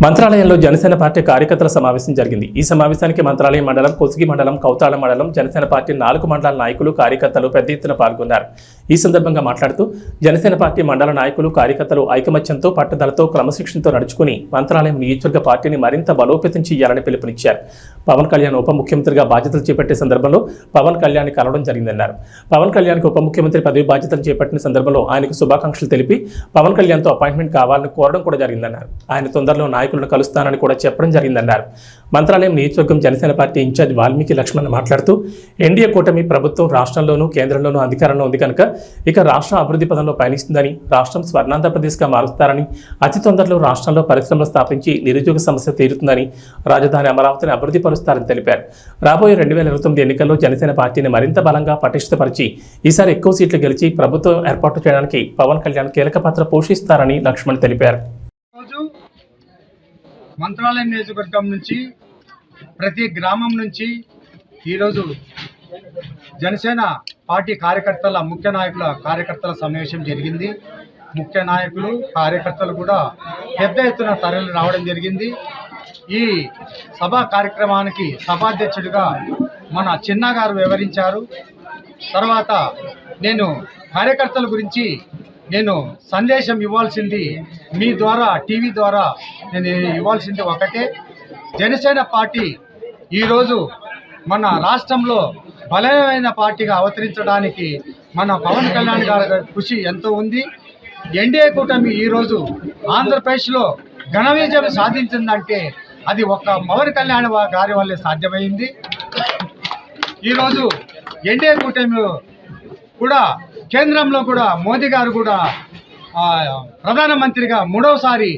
మంత్రాలయంలో Janasena party కార్యకర్తల సమావేశం జరిగింది. ఈ సమావేశానికి మంత్రాలయం మండలం, కొసిగి మండలం, కౌతాళ మండలం జనసేన పార్టీ 4 మండల నాయకులు, కార్యకర్తలు పెద్ద ఎత్తున పాల్గొన్నారు. ఈ సందర్భంగా మాట్లాడుతూ జనసేన పార్టీ మండల నాయకులు, కార్యకర్తలు ఐకమత్యంతో, పట్టుదలతో, క్రమశిక్షణతో నడుచుకుని మంత్రాలయం నియోజకవర్గ పార్టీని మరింత బలోపేతం చేయాలని పిలుపునిచ్చారు. పవన్ కళ్యాణ్ ఉప ముఖ్యమంత్రిగా బాధ్యతలు చేపట్టే సందర్భంలో పవన్ కళ్యాణ్ కలవడం జరిగిందన్నారు. పవన్ కళ్యాణ్కి ఉప ముఖ్యమంత్రి పదవి బాధ్యతలు చేపట్టిన సందర్భంలో ఆయనకు శుభాకాంక్షలు తెలిపి పవన్ కళ్యాణ్తో అపాయింట్మెంట్ కావాలని కోరడం కూడా జరిగిందన్నారు. ఆయన తొందరలో నాయకులను కలుస్తానని కూడా చెప్పడం జరిగిందన్నారు. మంత్రాలయం నియోజకవర్గం జనసేన పార్టీ ఇన్ఛార్జ్ వాల్మీకి లక్ష్మణ్ మాట్లాడుతూ ఎన్డీఏ కూటమి ప్రభుత్వం రాష్ట్రంలోనూ కేంద్రంలోనూ అధికారంలో ఉంది కనుక ఇక రాష్ట్రం అభివృద్ధి పదంలో పయనిస్తుందని, రాష్ట్రం స్వర్ణాంధ్రప్రదేశ్గా మారుస్తారని, అతి తొందరలో రాష్ట్రంలో పరిశ్రమలు స్థాపించి నిరుద్యోగ సమస్య తీరుతుందని, రాజధాని అమరావతిని అభివృద్ధి పరుస్తారని తెలిపారు. రాబోయే 2029 ఎన్నికల్లో జనసేన పార్టీని మరింత బలంగా పటిష్టపరిచి ఈసారి ఎక్కువ సీట్లు గెలిచి ప్రభుత్వం ఏర్పాటు చేయడానికి పవన్ కళ్యాణ్ కీలక పాత్ర పోషిస్తారని లక్ష్మణ్ తెలిపారు. మంత్రాలయం నియోజకవర్గం నుంచి ప్రతి గ్రామం నుంచి ఈరోజు జనసేన పార్టీ కార్యకర్తల ముఖ్య నాయకుల కార్యకర్తల సమావేశం జరిగింది. ముఖ్య నాయకులు కార్యకర్తలు కూడా పెద్ద ఎత్తున తరలి రావడం జరిగింది. ఈ సభా కార్యక్రమానికి సభాధ్యక్షుడిగా మన చిన్న గారు వివరించారు. తర్వాత నేను కార్యకర్తల గురించి సందేశం ఇవ్వాల్సింది మీ ద్వారా, టీవీ ద్వారా నేను ఇవ్వాల్సింది ఒకటే. జనసేన పార్టీ ఈరోజు మన రాష్ట్రంలో బలమైన పార్టీగా అవతరించడానికి మన పవన్ కళ్యాణ్ గారి కృషి ఎంతో ఉంది. ఎన్డీఏ కూటమి ఈరోజు ఆంధ్రప్రదేశ్లో ఘన విజయం సాధించిందంటే అది ఒక్క పవన్ కళ్యాణ్ గారి వల్లే సాధ్యమైంది. ఈరోజు ఎన్డీఏ కూటమి కూడా కేంద్రంలో కూడా మోదీ గారు కూడా ప్రధానమంత్రిగా 3వసారి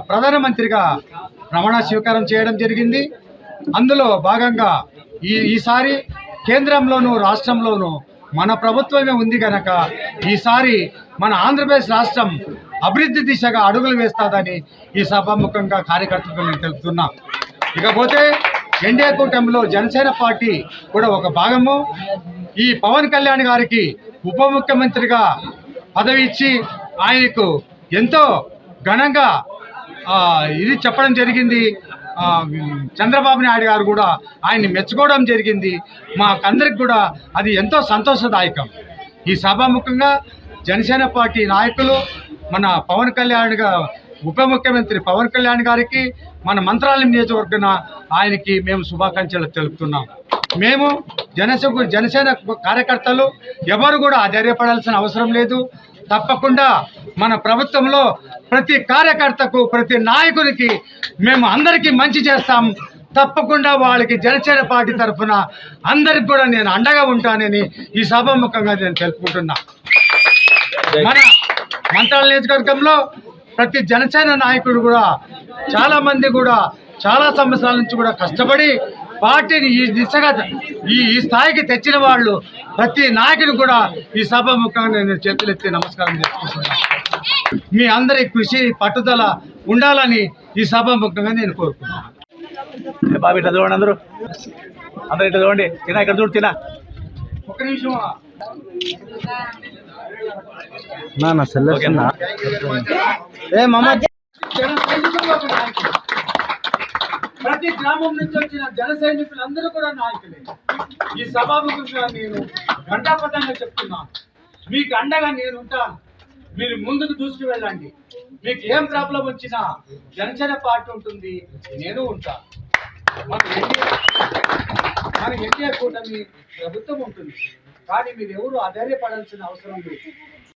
ప్రధానమంత్రిగా ప్రమాణ స్వీకారం చేయడం జరిగింది. అందులో భాగంగా ఈసారి కేంద్రంలోనూ రాష్ట్రంలోనూ మన ప్రభుత్వమే ఉంది కనుక ఈసారి మన ఆంధ్రప్రదేశ్ రాష్ట్రం అభివృద్ధి దిశగా అడుగులు వేస్తుందని ఈ సభాముఖంగా కార్యకర్తలకు నేను తెలుపుతున్నా. ఇకపోతే ఎన్డీఏ కూటమిలో జనసేన పార్టీ కూడా ఒక భాగము. ఈ పవన్ కళ్యాణ్ గారికి ఉప ముఖ్యమంత్రిగా పదవి ఇచ్చి ఆయనకు ఎంతో ఘనంగా ఇది చెప్పడం జరిగింది. చంద్రబాబు నాయుడు గారు కూడా ఆయన్ని మెచ్చుకోవడం జరిగింది. మాకందరికి కూడా అది ఎంతో సంతోషదాయకం. ఈ సభాముఖంగా జనసేన పార్టీ నాయకులు మన పవన్ కళ్యాణ్ ఉప ముఖ్యమంత్రి పవన్ కళ్యాణ్ గారికి, మన మంత్రాలయం నియోజకవర్గన ఆయనకి మేము శుభాకాంక్షలు తెలుపుతున్నాం. మేము జనసేన కార్యకర్తలు ఎవరు కూడా ఆశ్చర్యపడాల్సిన అవసరం లేదు. తప్పకుండా మన ప్రభుత్వంలో ప్రతి కార్యకర్తకు, ప్రతి నాయకునికి మేము అందరికీ మంచి చేస్తాం. తప్పకుండా వాళ్ళకి జనసేన పార్టీ తరఫున అందరికి కూడా నేను అండగా ఉంటానని ఈ సభాముఖంగా నేను తెలుపుకుంటున్నా. మన మంత్రాలయ నియోజకవర్గంలో ప్రతి జనసేన నాయకుడు కూడా చాలామంది కూడా చాలా సంవత్సరాల నుంచి కూడా కష్టపడి పార్టీని ఈ దిశగా ఈ స్థాయికి తెచ్చిన వాళ్ళు ప్రతి నాయకుడు కూడా ఈ సభాముఖంగా నేను చేతులెత్తి నమస్కారం చేసుకుంటున్నాను. మీ అందరి కృషి, పట్టుదల ఉండాలని ఈ సభాముఖంగా నేను కోరుకుంటున్నాను. బాబు ఇట్లా చూడండి, అందరూ ఇట్లా చూడండి. తినా ఇక్కడ చూడు, తినా ఒక నిమిషం. ప్రతి గ్రామం నుంచి వచ్చిన జన సైనికులందరూ కూడా నాయకులే. ఈ సభాముఖంగా నేను ఘంటాపథంగా చెప్తున్నాను, మీకు అండగా నేను ఉంటాను. మీరు ముందుకు దూసుకు వెళ్ళండి. మీకు ఏం ప్రాబ్లం వచ్చినా జనసేన పార్టీ ఉంటుంది, నేను ఉంటాను. మన ఎన్డీఏ కూటమి ప్రభుత్వం ఉంటుంది. కానీ మీరు ఎవరు ఆధారపడాల్సిన అవసరం లేదు.